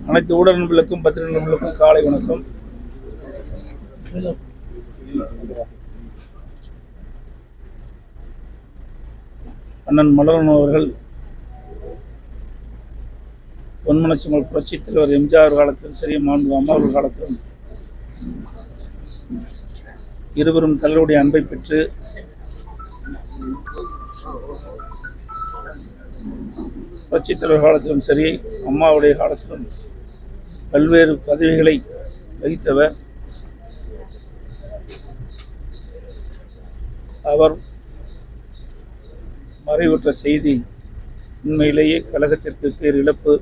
அனைத்து ஊடக நண்பர்களுக்கும் பத்திரிகை நண்பர்களுக்கும் காலை வணக்கம். அண்ணன் மலரன் அவர்கள் பொன்மனச்செம்மல் புரட்சித் தலைவர் எம்ஜிஆர் காலத்திலும் சரி, மாண்பு அம்மாவர்கள் காலத்திலும் இருவரும் தலைவருடைய அன்பை பெற்று புரட்சித் தலைவர் காலத்திலும் சரி, அம்மாவுடைய காலத்திலும் பல்வேறு பதவிகளை வகித்தவர். அவர் மறைவுற்ற செய்தி உண்மையிலேயே கழகத்திற்கு பேர் இழப்பு.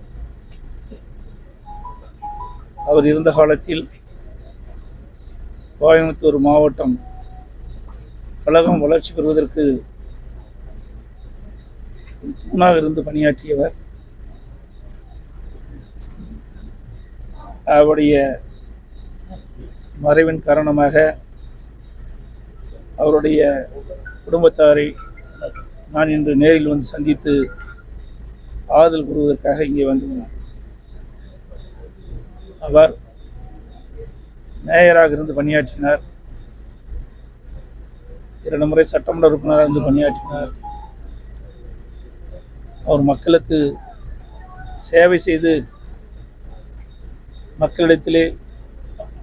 அவர் இருந்த காலத்தில் கோயம்புத்தூர் மாவட்டம் கழகம் வளர்ச்சி பெறுவதற்கு தூணாக இருந்து பணியாற்றியவர். அவருடைய மறைவின் காரணமாக அவருடைய குடும்பத்தாரை நான் இன்று நேரில் வந்து சந்தித்து ஆறுதல் கூறுவதற்காக இங்கே வந்துள்ளார். அவர் மேயராக இருந்து பணியாற்றினார். 2 முறை சட்டமன்ற உறுப்பினராக இருந்து பணியாற்றினார். அவர் மக்களுக்கு சேவை செய்து மக்களிடத்திலே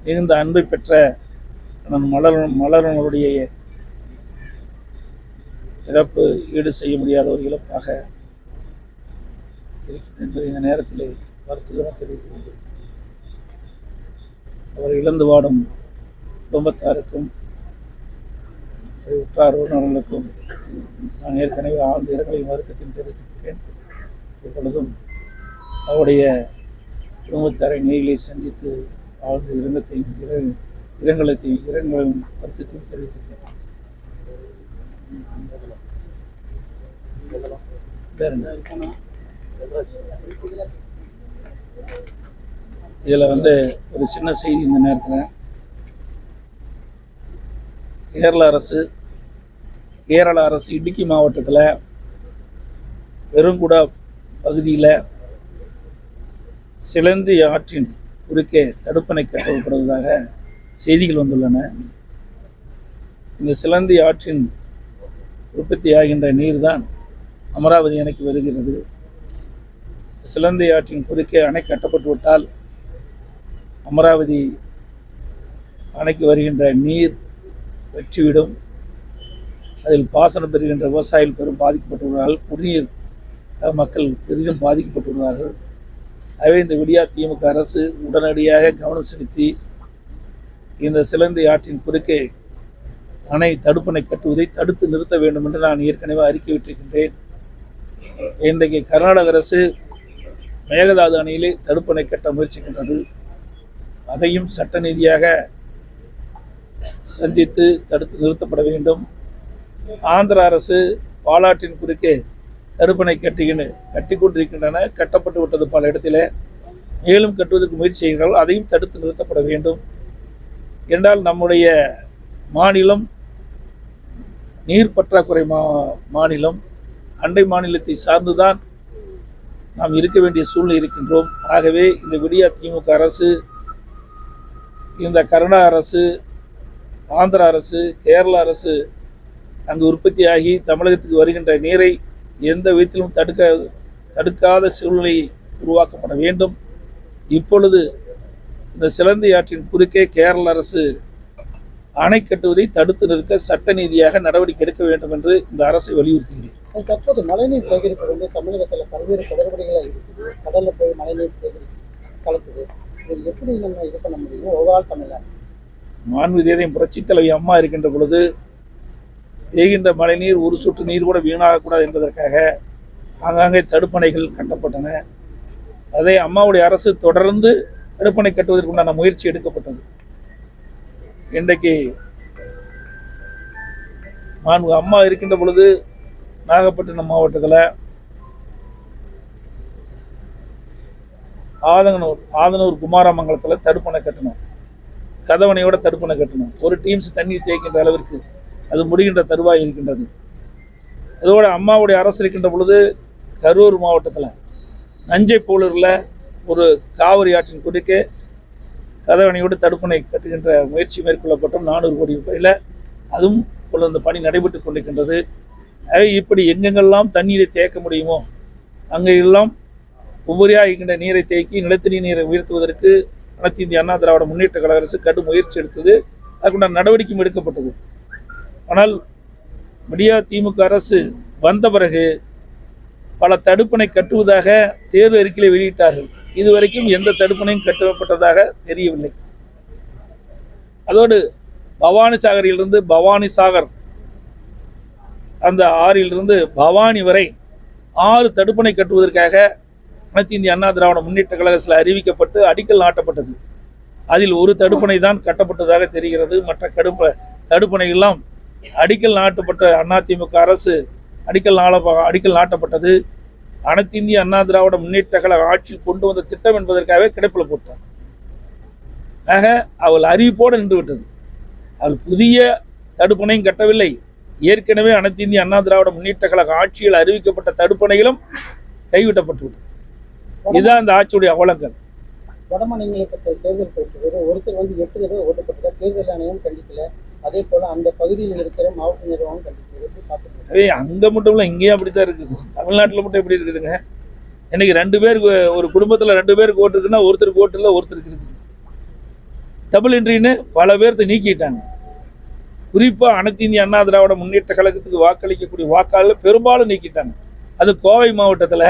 மிகுந்த அன்பை பெற்ற மலரனுடைய இழப்பு ஈடு செய்ய முடியாத ஒரு இழப்பாக இருக்கின்ற இந்த நேரத்திலே வருத்தமாக தெரிவித்துள்ளது. அவர் இழந்து வாடும் குடும்பத்தாருக்கும் உற்றார் உறவினர்களுக்கும் நான் ஏற்கனவே ஆழ்ந்த இரங்கலையும் வருத்தத்தையும் தெரிவித்திருக்கிறேன். இப்பொழுதும் அவருடைய குடும்பத்தாரை நேரிலே சந்தித்து ஆழ்ந்த இரங்கலையும் வருத்தத்தையும் தெரிவித்திருக்கிறேன். இதில் ஒரு சின்ன செய்தி இந்த நேரத்தில், கேரள அரசு இடுக்கி மாவட்டத்தில் பெருங்குடா பகுதியில் சிலந்தி ஆற்றின் குறுக்கே தடுப்பணை கட்டப்படுவதாக செய்திகள் வந்துள்ளன. இந்த சிலந்தி ஆற்றின் உற்பத்தியாகின்ற நீர் தான் அமராவதி அணைக்கு வருகிறது. சிலந்தி ஆற்றின் குறுக்கே அணை கட்டப்பட்டுவிட்டால் அமராவதி அணைக்கு வருகின்ற நீர் வெற்றிவிடும். அதில் பாசனம் பெறுகின்ற விவசாயிகள் பெரும் பாதிக்கப்பட்டுள்ளார்கள். குடிநீர் மக்கள் பெரிதும் பாதிக்கப்பட்டுள்ளார்கள். ஆகவே இந்த விடியா திமுக அரசு உடனடியாக கவனம் செலுத்தி இந்த சிலந்தி ஆற்றின் குறுக்கே அணை தடுப்பணை கட்டுவதை தடுத்து நிறுத்த வேண்டும் என்று நான் ஏற்கனவே அறிக்கை விட்டிருக்கின்றேன். இன்றைக்கு கர்நாடக அரசு மேகதாது அணையிலே தடுப்பணை கட்ட முயற்சிக்கின்றது. அதையும் சட்ட ரீதியாக சந்தித்து தடுத்து நிறுத்தப்பட வேண்டும். ஆந்திர அரசு பாலாற்றின் குறுக்கே தடுப்பணை கட்டி கொண்டிருக்கின்றன. கட்டப்பட்டு விட்டது பல இடத்திலே, மேலும் கட்டுவதற்கு முயற்சி செய்கிறார்கள். அதையும் தடுத்து நிறுத்தப்பட வேண்டும். என்றால் நம்முடைய மாநிலம் நீர் பற்றாக்குறை மாநிலம். அண்டை மாநிலத்தை சார்ந்துதான் நாம் இருக்க வேண்டிய சூழ்நிலை இருக்கின்றோம். ஆகவே இந்த விடியா திமுக அரசு, இந்த கர்நாடக அரசு, ஆந்திர அரசு, கேரள அரசு அங்கு உற்பத்தியாகி தமிழகத்துக்கு வருகின்ற நீரை எந்த விதத்திலும் தடுக்காத சூழ்நிலை உருவாக்கப்பட வேண்டும். இப்பொழுது இந்த சிலந்தி ஆற்றின் குறுக்கே கேரள அரசு அணை கட்டுவதை தடுத்து நிற்க சட்ட ரீதியாக நடவடிக்கை எடுக்க வேண்டும் என்று இந்த அரசை வலியுறுத்துகிறேன். தற்போது மழைநீர் சேகரிப்பு தமிழகத்தில் பல்வேறு குளறுபடிகளாக இருக்குது. கடலில் போய் மழைநீர் கலக்குது. இது எப்படி நம்ம இது பண்ண முடியும்? ஓவரால் தமிழ்நாடு மாண்புமிகு புரட்சித் தலைவி அம்மா இருக்கின்ற பொழுது பெய்கின்ற மழைநீர் ஒரு சொட்டு நீர் கூட வீணாகக்கூடாது என்பதற்காக ஆங்காங்கே தடுப்பணைகள் கட்டப்பட்டன. அதை அம்மாவுடைய அரசு தொடர்ந்து தடுப்பணை கட்டுவதற்குண்டான முயற்சி எடுக்கப்பட்டது. இன்றைக்கு மாண்புமிகு அம்மா இருக்கின்ற பொழுது நாகப்பட்டினம் மாவட்டத்தில் ஆதனூர் குமாரமங்கலத்தில் தடுப்பணை கட்டணும். கதவணையோட தடுப்பணை கட்டணும். ஒரு டீம்ஸ் தண்ணீர் தேய்க்கின்ற அளவிற்கு அது முடிகின்ற தருவாய் இருக்கின்றது. அதோட அம்மாவுடைய அரசு இருக்கின்ற பொழுது கரூர் மாவட்டத்தில் நஞ்சை போலூரில் ஒரு காவிரி ஆற்றின் குறுக்கே கதவணையோடு தடுப்பணை கட்டுகின்ற முயற்சி மேற்கொள்ளப்பட்டோம். 400 கோடி ரூபாயில் அதுவும் அந்த பணி நடைபெற்று கொண்டிருக்கின்றது. இப்படி எங்கெங்கெல்லாம் தண்ணீரை தேக்க முடியுமோ அங்கெல்லாம் உபரியாக இருக்கின்ற நீரை தேக்கி நிலத்தடி நீரை உயர்த்துவதற்கு அனைத்து இந்திய அண்ணா திராவிட முன்னேற்ற கழக அரசு கடும் முயற்சி எடுத்தது. அதுக்குண்டான நடவடிக்கையும் எடுக்கப்பட்டது. ஆனால் விடியா திமுக அரசு வந்த பிறகு பல தடுப்பணை கட்டுவதாக தேர்தல் அறிக்கையை வெளியிட்டார்கள். இதுவரைக்கும் எந்த தடுப்பணையும் கட்டப்பட்டதாக தெரியவில்லை. அதோடு பவானிசாகரிலிருந்து பவானிசாகர் அந்த ஆறிலிருந்து பவானி வரை 6 தடுப்பணை கட்டுவதற்காக அனைத்து இந்திய அண்ணா திராவிட முன்னேற்ற கழகத்தில் அறிவிக்கப்பட்டு அடிக்கல் நாட்டப்பட்டது. அதில் ஒரு தடுப்பணை தான் கட்டப்பட்டதாக தெரிகிறது. மற்ற தடுப்பணையெல்லாம் அடிக்கல் நாட்டப்பட்ட அதிமுக அரசு அடிக்கல் நாட்டப்பட்டது அனைத்து இந்திய அண்ணா திராவிட முன்னேற்ற கழக ஆட்சியில் கொண்டு வந்த திட்டம் என்பதற்காகவே கிடப்பில் போட்டார். ஆக அவள் அறிவிப்போடு நின்று விட்டது. அவள் புதிய தடுப்பணையும் கட்டவில்லை. ஏற்கனவே அனைத்து இந்திய அண்ணா திராவிட முன்னேற்ற கழக ஆட்சியில் அறிவிக்கப்பட்ட தடுப்பணைகளும் கைவிட்டப்பட்டு விட்டது. இதுதான் இந்த ஆட்சியுடைய அவலங்கள். வடமாநிலங்களை பற்றி தேர்தல் பேசுவது ஒருத்தர் 8 தடவை ஓட்டப்பட்டதாக தேர்தல் ஆணையம் கண்டிக்கல. அதே போல அந்த பகுதியில் இருக்கிற மாவட்ட நிர்வாகம் கண்டிக்கிறது. அங்கே மட்டும் இல்லை, இங்கேயும் அப்படித்தான் இருக்குது. தமிழ்நாட்டில் மட்டும் எப்படி இருக்குதுங்க? இன்னைக்கு 2 பேருக்கு ஒரு குடும்பத்தில் 2 பேருக்கு ஓட்டு இருக்குன்னா ஒருத்தருக்கு ஓட்டு இல்லை, ஒருத்தருக்கு இருக்குது. டபுள் என்ட்ரின்னு பல பேர்த்து நீக்கிட்டாங்க. குறிப்பாக அனைத்து இந்திய அண்ணா திராவிட முன்னேற்ற கழகத்துக்கு வாக்களிக்கக்கூடிய வாக்காளர்கள் பெரும்பாலும் நீக்கிட்டாங்க. அது கோவை மாவட்டத்தில்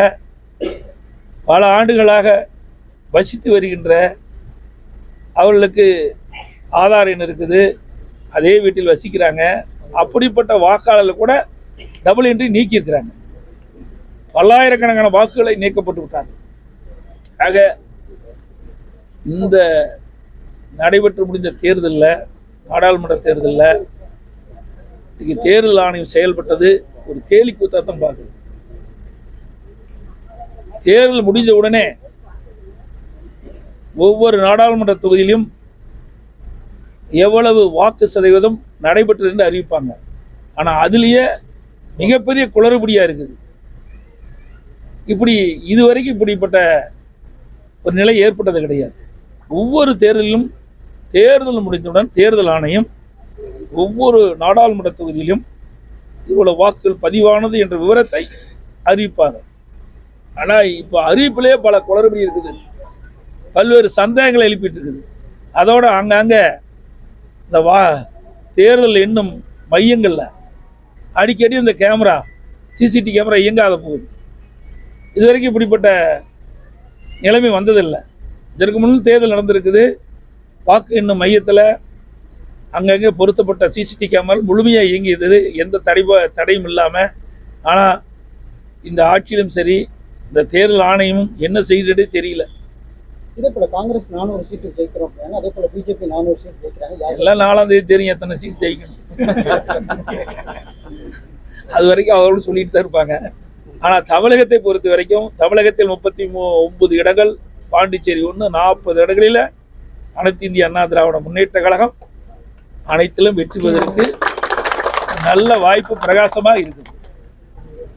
பல ஆண்டுகளாக வசித்து வருகின்ற அவர்களுக்கு ஆதார் எண் இருக்குது, அதே வீட்டில் வசிக்கிறாங்க. அப்படிப்பட்ட வாக்காளர்கள் கூட டபுள் என்ட்ரி நீக்கியிருக்கிறாங்க. பல்லாயிரக்கணக்கான வாக்குகளை நீக்கப்பட்டு விட்டாங்க. ஆக இந்த நடைபெற்று முடிந்த தேர்தலில், நாடாளுமன்ற தேர்தலில் தேர்தல் ஆணையம் செயல்பட்டது ஒரு கேலி கூத்தாத்தான் பார்க்குது. தேர்தல் முடிஞ்ச உடனே ஒவ்வொரு நாடாளுமன்ற தொகுதியிலும் எவ்வளவு வாக்கு சதவீதம் நடைபெற்றது என்று அறிவிப்பாங்க. ஆனால் அதுலேயே மிகப்பெரிய குளறுபடியாக இருக்குது. இதுவரைக்கும் இப்படிப்பட்ட ஒரு நிலை ஏற்பட்டது கிடையாது. ஒவ்வொரு தேர்தலிலும் தேர்தல் முடிந்தவுடன் தேர்தல் ஆணையம் ஒவ்வொரு நாடாளுமன்ற தொகுதியிலும் இவ்வளவு வாக்குகள் பதிவானது என்ற விவரத்தை அறிவிப்பாங்க. ஆனால் இப்போ அறிவிப்பிலே பல குளறுபடி இருக்குது, பல்வேறு சந்தேகங்களை எழுப்பிட்டு இருக்குது. அதோட அங்கங்கே இந்த தேர்தல் எண்ணும் மையங்களில் அடிக்கடி இந்த கேமரா சிசிடிவி கேமரா இயங்காத போகுது. இதுவரைக்கும் இப்படிப்பட்ட நிலைமை வந்ததில்லை. இதற்கு முன் தேர்தல் நடந்திருக்குது. வாக்கு எண்ணும் மையத்தில் அங்கங்கே பொருத்தப்பட்ட சிசிடிவி கேமரா முழுமையாக இயங்கியது, எந்த தடையும் இல்லாமல். ஆனால் இந்த ஆட்சியிலும் சரி, இந்த தேர்தல் ஆணையமும் என்ன செய்யறதே தெரியல. இதே போல காங்கிரஸ் 400 சீட்டு ஜெயிக்கிறோம், அதே போல பிஜேபி 400 சீட்டு ஜெயிக்கிறாங்க. எல்லாம் 4ஆம் தேதி தெரியும் எத்தனை சீட் ஜெயிக்கணும். அது வரைக்கும் அவர்களும் சொல்லிட்டு தான் இருப்பாங்க. ஆனால் தமிழகத்தை பொறுத்த வரைக்கும் தமிழகத்தில் 39 இடங்கள், பாண்டிச்சேரி 1, 40 இடங்களில் அனைத்து இந்திய அண்ணா திராவிட முன்னேற்ற கழகம் அனைத்திலும் வெற்றி பெறுவதற்கு நல்ல வாய்ப்பு பிரகாசமாக இருக்குது.